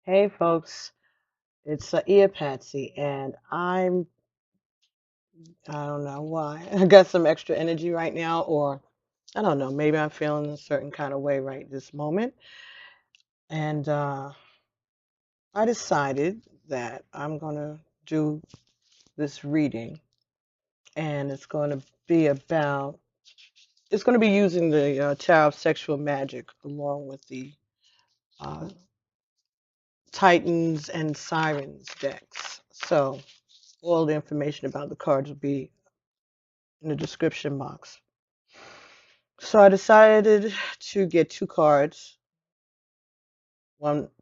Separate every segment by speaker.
Speaker 1: Hey folks, it's Patsy, and I don't know why. I got some extra energy right now, or I don't know, maybe I'm feeling a certain kind of way right this moment. And I decided that I'm going to do this reading, and it's going to be about, it's going to be using the Tarot of Sexual Magic along with the uh, Titans and Sirens decks. So all the information about the cards will be in the description box. So I decided to get two cards,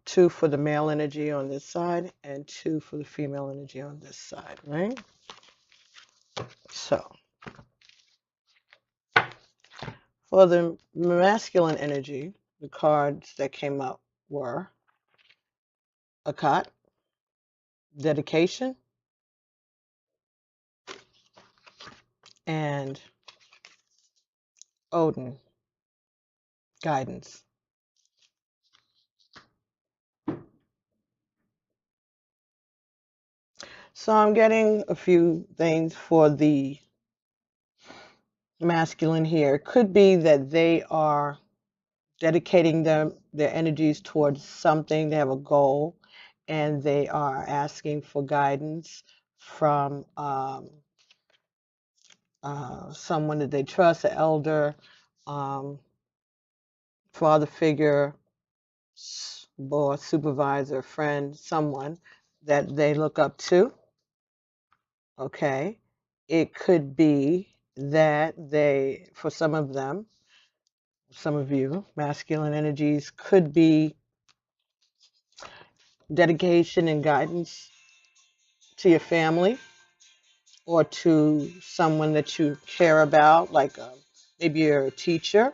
Speaker 1: two for the male energy on this side and two for the female energy on this side, right? So for the masculine energy, the cards that came up were Akat, dedication, and Odin, guidance. So I'm getting a few things for the masculine here. It could be that they are dedicating their energies towards something. They have a goal, and they are asking for guidance from someone that they trust, an elder, father figure, boss, supervisor, friend, someone that they look up to. Okay. It could be that they, for some of them, some of you, masculine energies could be dedication and guidance to your family or to someone that you care about, like maybe you're a teacher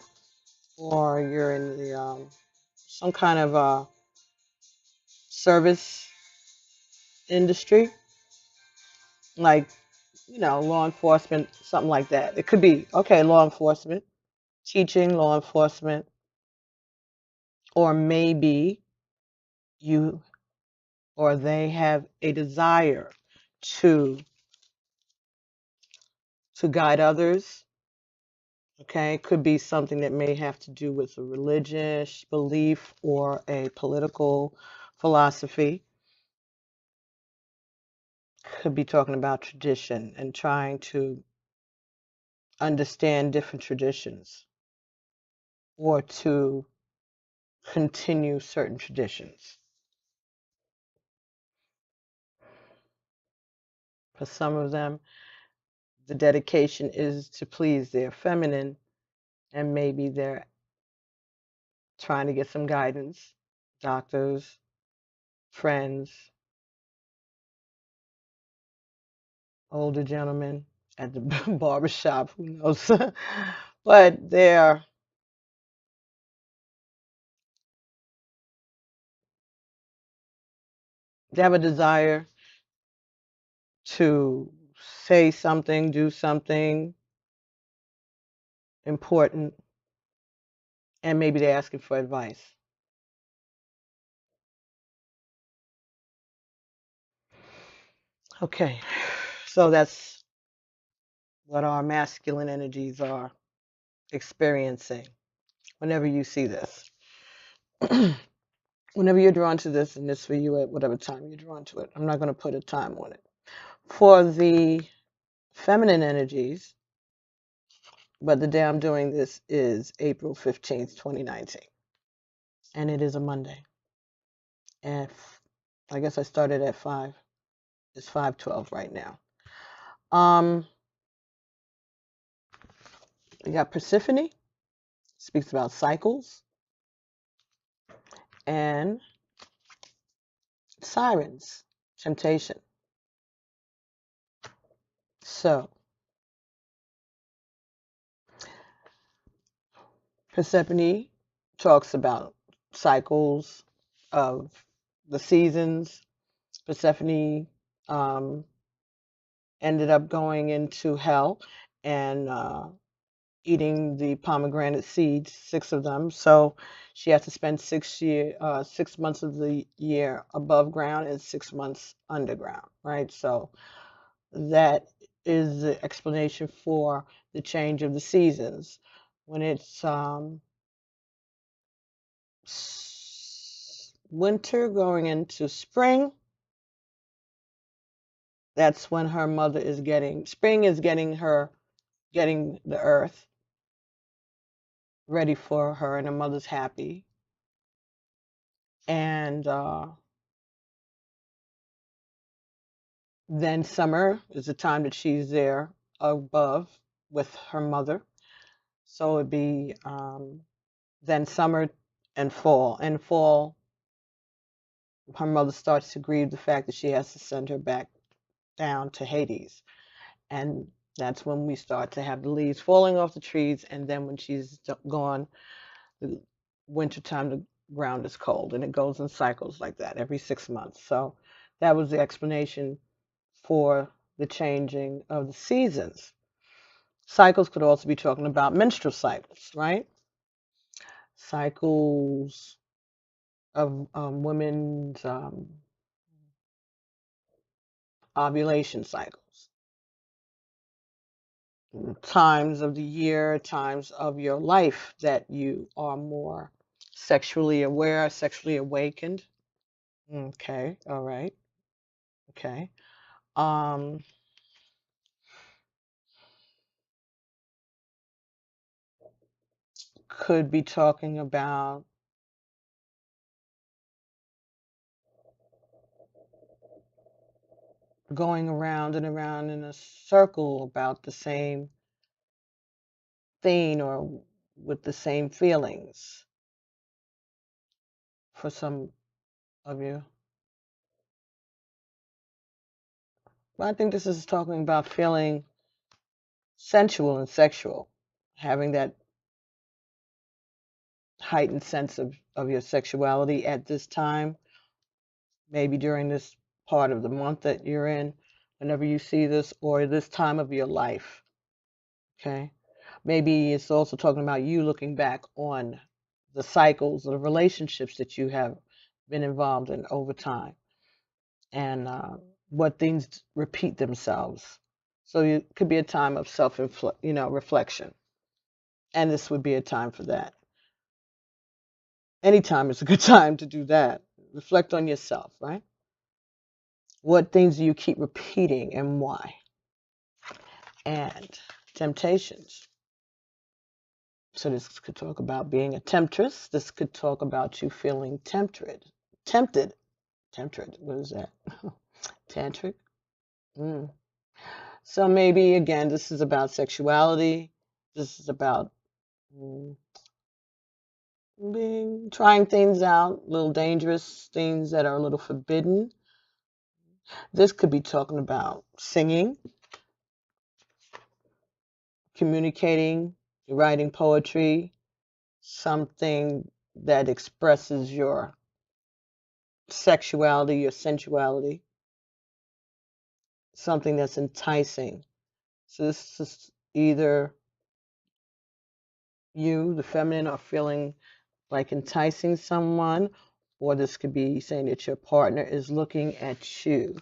Speaker 1: or you're in the some kind of service industry, like law enforcement, something like that. It could be okay, law enforcement, teaching, law enforcement, or maybe you or they have a desire to guide others. Okay, it could be something that may have to do with a religious belief or a political philosophy. Could be talking about tradition and trying to understand different traditions or to continue certain traditions. For some of them, the dedication is to please their feminine, and maybe they're trying to get some guidance, doctors, friends, older gentlemen at the barber shop, who knows? But they have a desire to say something, do something important, and maybe they're asking for advice. Okay, so that's what our masculine energies are experiencing whenever you see this. Whenever you're drawn to this, and this for you at whatever time you're drawn to it. I'm not going to put a time on it. For the feminine energies, but the day I'm doing this is April 15th, 2019. And it is a Monday. And I guess I started at 5. It's 5:12 right now. We got Persephone, speaks about cycles, and sirens, temptation. So, Persephone talks about cycles of the seasons. Persephone ended up going into hell and eating the pomegranate seeds, 6 of them. So she has to spend 6 months of the year above ground and 6 months underground, right? So that is the explanation for the change of the seasons. When it's winter going into spring, that's when her mother is spring is getting the earth ready for her, and her mother's happy. And then summer is the time that she's there above with her mother. So it'd be then summer and fall. And fall, her mother starts to grieve the fact that she has to send her back down to Hades. And that's when we start to have the leaves falling off the trees. And then when she's gone, the wintertime, the ground is cold. And it goes in cycles like that every 6 months. So that was the explanation for the changing of the seasons. Cycles could also be talking about menstrual cycles, right? Cycles of women's ovulation cycles, times of the year, times of your life that you are more sexually aware, sexually awakened. Okay, all right. Okay. Could be talking about going around and around in a circle about the same thing or with the same feelings for some of you. But I think this is talking about feeling sensual and sexual, having that heightened sense of your sexuality at this time, maybe during this part of the month that you're in, whenever you see this, or this time of your life. Okay. Maybe it's also talking about you looking back on the cycles of the relationships that you have been involved in over time, and what things repeat themselves. So it could be a time of reflection, and this would be a time for that. Anytime is a good time to do that. Reflect on yourself, right? What things do you keep repeating and why? And temptations. So this could talk about being a temptress. This could talk about you feeling tempted. What is that? Tantric. So maybe again, this is about sexuality. This is about trying things out, little dangerous things that are a little forbidden. This could be talking about singing, communicating, writing poetry, something that expresses your sexuality, your sensuality, something that's enticing. So this is either you, the feminine, are feeling like enticing someone, or this could be saying that your partner is looking at you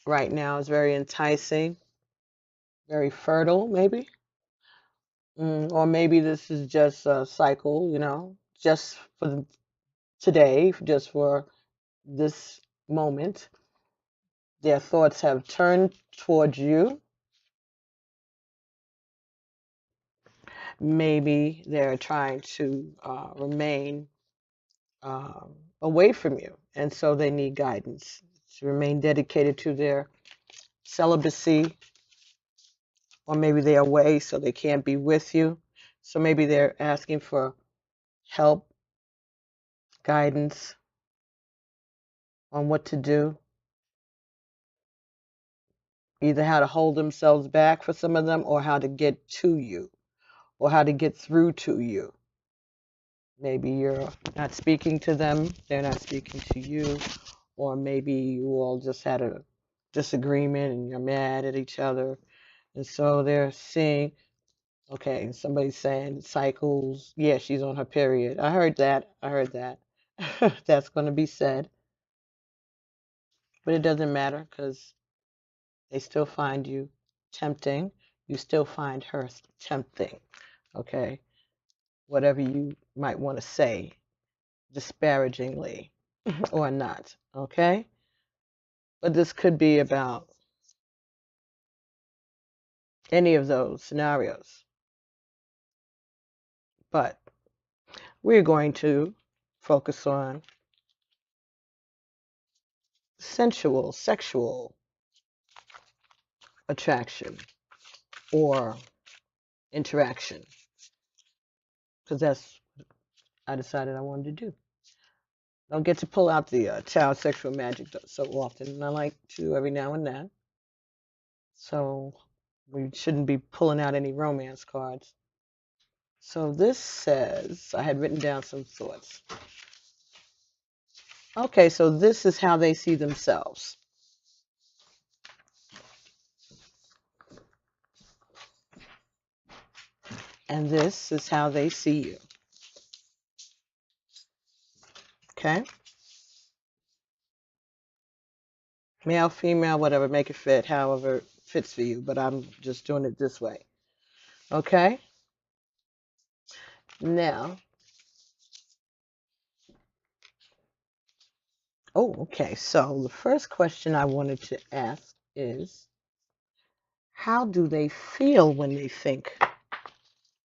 Speaker 1: right now. Is very enticing, very fertile, maybe. Or maybe this is just a cycle, just for today, just for this moment. Their thoughts have turned towards you. Maybe they're trying to remain away from you, and so they need guidance to remain dedicated to their celibacy, or maybe they're away so they can't be with you. So maybe they're asking for help, guidance on what to do, either how to hold themselves back for some of them, or how to get to you, or how to get through to you. Maybe you're not speaking to them, they're not speaking to you, or maybe you all just had a disagreement and you're mad at each other. And so they're seeing Okay, somebody's saying cycles. Yeah, she's on her period. I heard that. I heard that. That's going to be said. But it doesn't matter because they still find you tempting. You still find her tempting. Okay, whatever you might want to say disparagingly or not. Okay, but this could be about any of those scenarios. But we're going to focus on sensual, sexual attraction or interaction, because that's what I decided I wanted to do. I don't get to pull out the child sexual magic so often, and I like to every now and then. So we shouldn't be pulling out any romance cards. So this says, I had written down some thoughts. Okay, so this is how they see themselves. And this is how they see you. Okay? Male, female, whatever, make it fit, however it fits for you, but I'm just doing it this way. Okay? Now, okay, so the first question I wanted to ask is, how do they feel when they think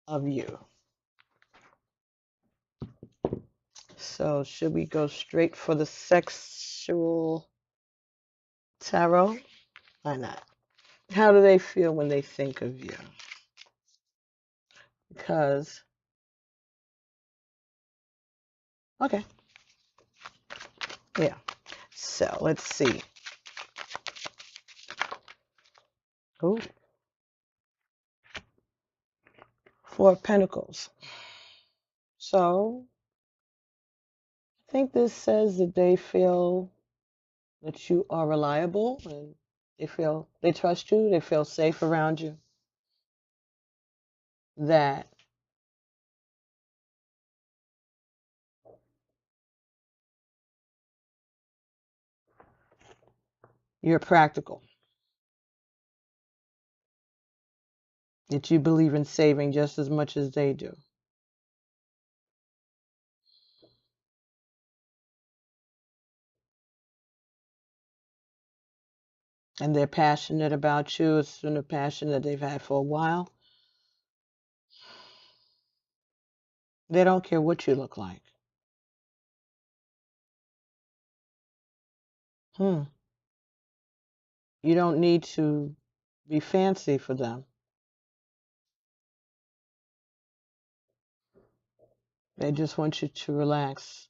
Speaker 1: of you? So should we go straight for the sexual tarot? Why not? How do they feel when they think of you? Because, okay, yeah. So let's see. Oh, Four of Pentacles. So I think this says that they feel that you are reliable and they trust you, they feel safe around you, that you're practical, that you believe in saving just as much as they do. And they're passionate about you. It's been a passion that they've had for a while. They don't care what you look like. You don't need to be fancy for them. They just want you to relax.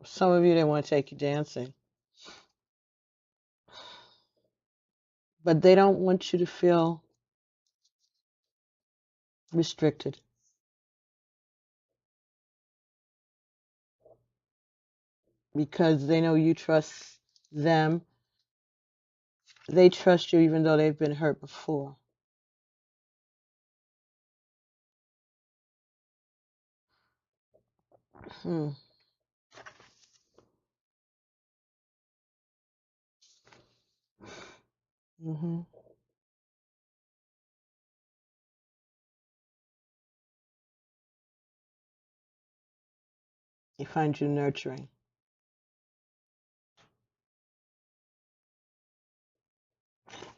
Speaker 1: Some of you, they want to take you dancing. But they don't want you to feel restricted. Because they know you trust them. They trust you even though they've been hurt before. Mm-hmm. He finds you nurturing.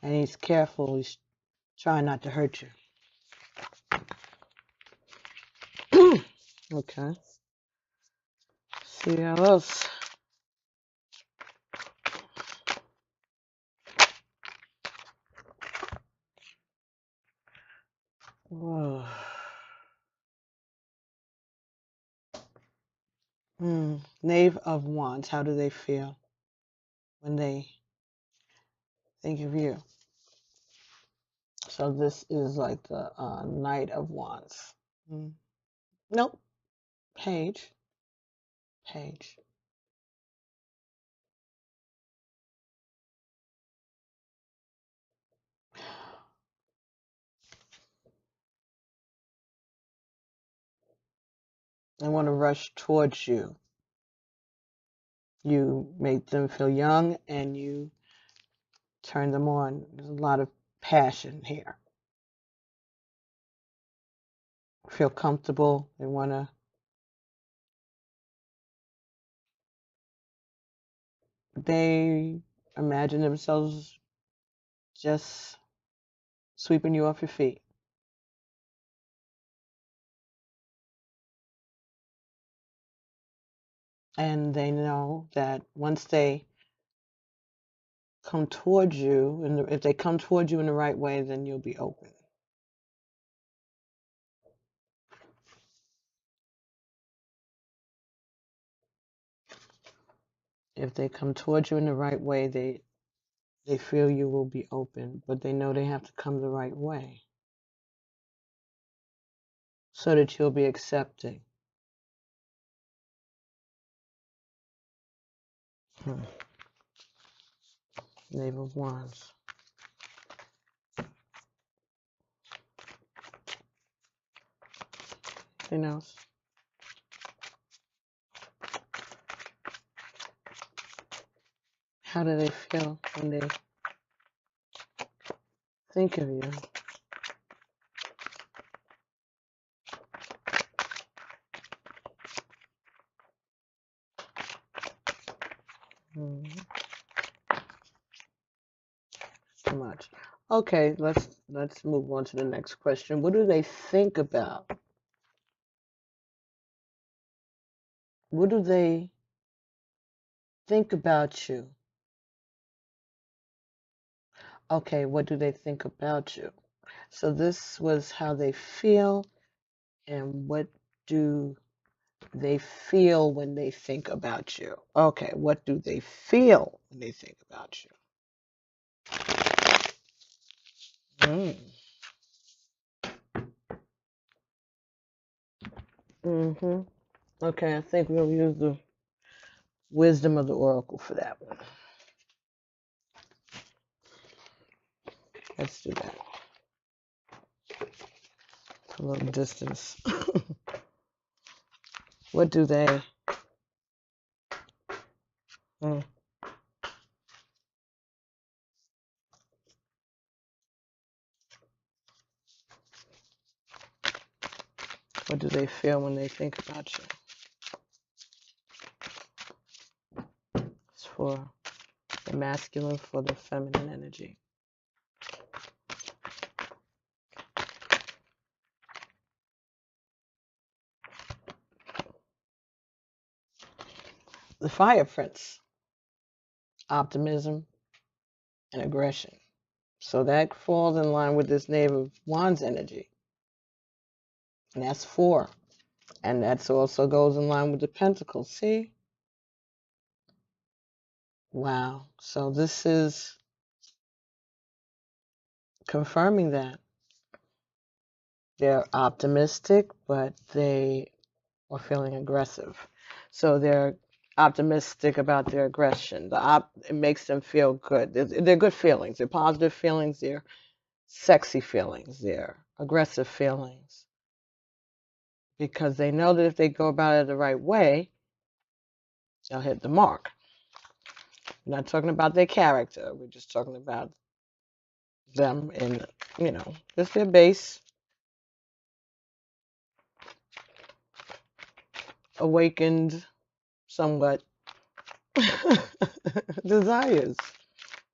Speaker 1: And he's careful. He's trying not to hurt you. Okay. See how else. Whoa. Knave of Wands. How do they feel when they think of you? So this is like the Knight of Wands. Nope. Page. They want to rush towards you. You make them feel young and you turn them on. There's a lot of passion here. Feel comfortable. They want to they imagine themselves just sweeping you off your feet. And they know that once they come towards you, and if they come towards you in the right way, then you'll be open. If they come towards you in the right way, they feel you will be open, but they know they have to come the right way so that you'll be accepting. Knave of Wands. Anything else? How do they feel when they think of you? Too much. Okay, let's move on to the next question. What do they think about? What do they think about you? Okay, what do they think about you? So this was how they feel, and what do they feel when they think about you? Okay, what do they feel when they think about you? Okay, I think we'll use the wisdom of the oracle for that one. Let's do that. A little distance. What do they? What do they feel when they think about you? It's for the masculine, for the feminine energy. The Fire Prince. Optimism and aggression. So that falls in line with this Knave of Wands energy. And that's 4. And that also goes in line with the Pentacles. See? Wow. So this is confirming that. They're optimistic, but they are feeling aggressive. So they're optimistic about their aggression. It makes them feel good. They're good feelings. They're positive feelings. They're sexy feelings. They're aggressive feelings. Because they know that if they go about it the right way, they'll hit the mark. We're not talking about their character. We're just talking about them and, just their base. Awakened somewhat desires.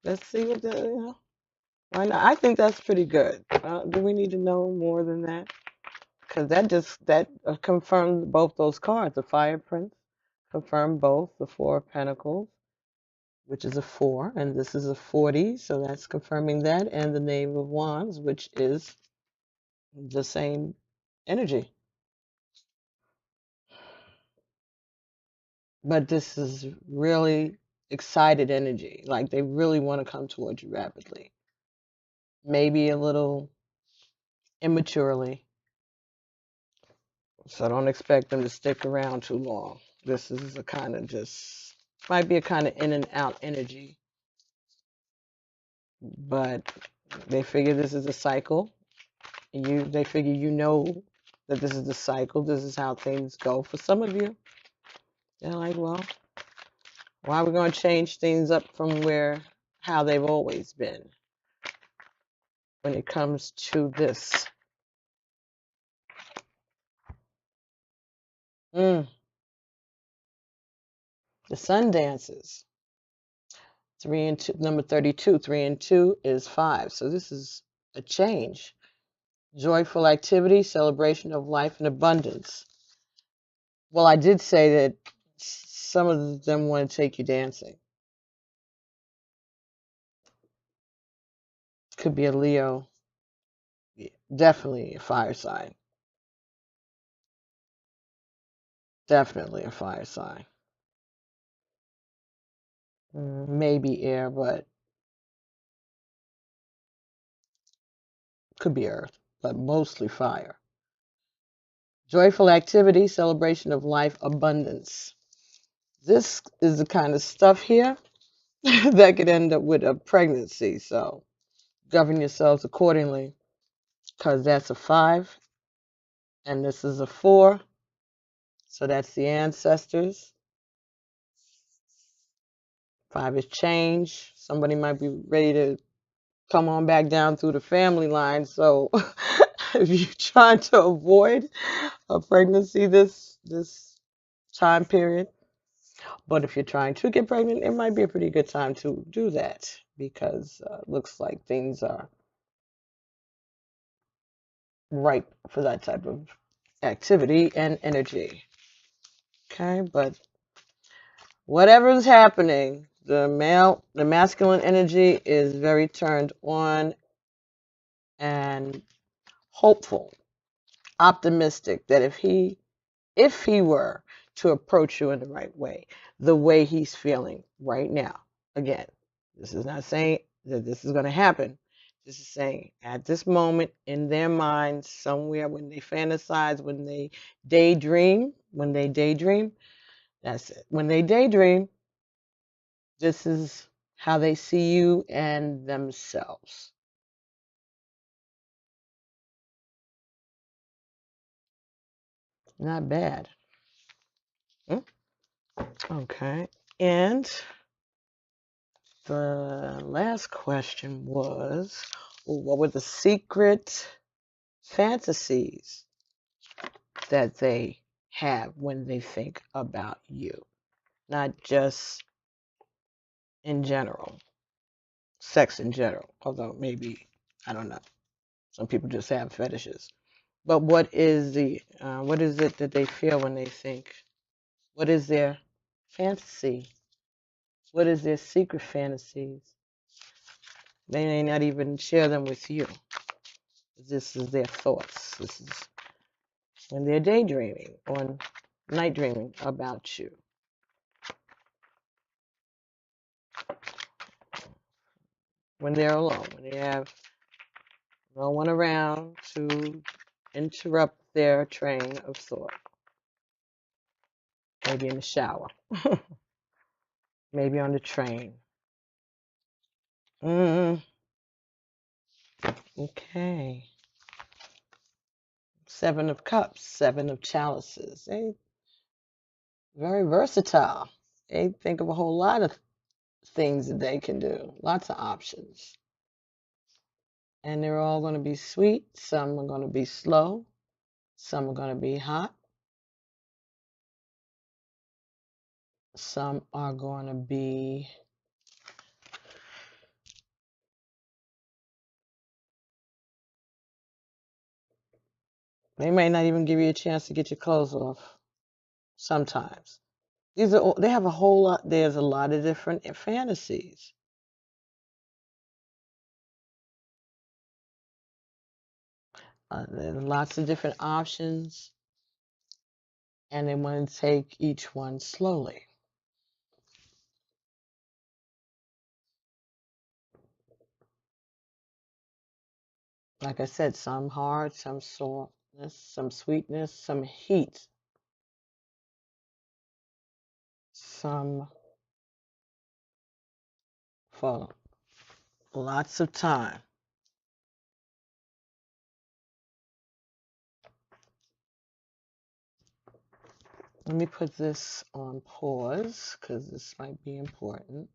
Speaker 1: Let's see what why not? I think that's pretty good. Do we need to know more than that? Because that confirmed both those cards. The Fire Prince confirmed both. The 4 of Pentacles, which is a 4, and this is a 40, so that's confirming that, and the Knave of Wands, which is the same energy. But this is really excited energy. Like they really want to come towards you rapidly. Maybe a little immaturely. So don't expect them to stick around too long. This is a kind of might be a kind of in and out energy. But they figure this is a cycle. They figure that this is the cycle. This is how things go. For some of you, they're like, well, why are we going to change things up from how they've always been when it comes to this? The sun dances. 3 and 2, number 32. 3 and 2 is 5. So this is a change. Joyful activity, celebration of life and abundance. Well, I did say that some of them want to take you dancing. Could be a Leo. Definitely a fire sign. Definitely a fire sign. Maybe air, but could be earth, but mostly fire. Joyful activity, celebration of life, abundance. This is the kind of stuff here that could end up with a pregnancy. So govern yourselves accordingly, because that's a 5 and this is a 4. So that's the ancestors. 5 is change. Somebody might be ready to come on back down through the family line. So if you're trying to avoid a pregnancy this time period, but if you're trying to get pregnant, it might be a pretty good time to do that, because it looks like things are ripe for that type of activity and energy. Okay, but whatever is happening, the masculine energy is very turned on and hopeful, optimistic that if he were to approach you in the right way, the way he's feeling right now. Again, this is not saying that this is going to happen. This is saying at this moment in their minds, somewhere when they fantasize, when they daydream, that's it. When they daydream, this is how they see you and themselves. Not bad. Okay. And the last question was, what were the secret fantasies that they have when they think about you? Not just in general, sex in general, although maybe, I don't know, some people just have fetishes. But what is it that they feel when they think? What is their fantasy? What is their secret fantasies? They may not even share them with you. This is their thoughts. This is when they're daydreaming or night dreaming about you. When they're alone, when they have no one around to interrupt their train of thought. Maybe in the shower. Maybe on the train. Okay. 7 of Cups, 7 of Chalices. They very versatile. They think of a whole lot of things that they can do. Lots of options. And they're all going to be sweet. Some are going to be slow. Some are going to be hot. Some are going to be they may not even give you a chance to get your clothes off. Sometimes. They have a whole lot. There's a lot of different fantasies. There's lots of different options, and they want to take each one slowly. Like I said, some hard, some softness, some sweetness, some heat, some for lots of time. Let me put this on pause because this might be important.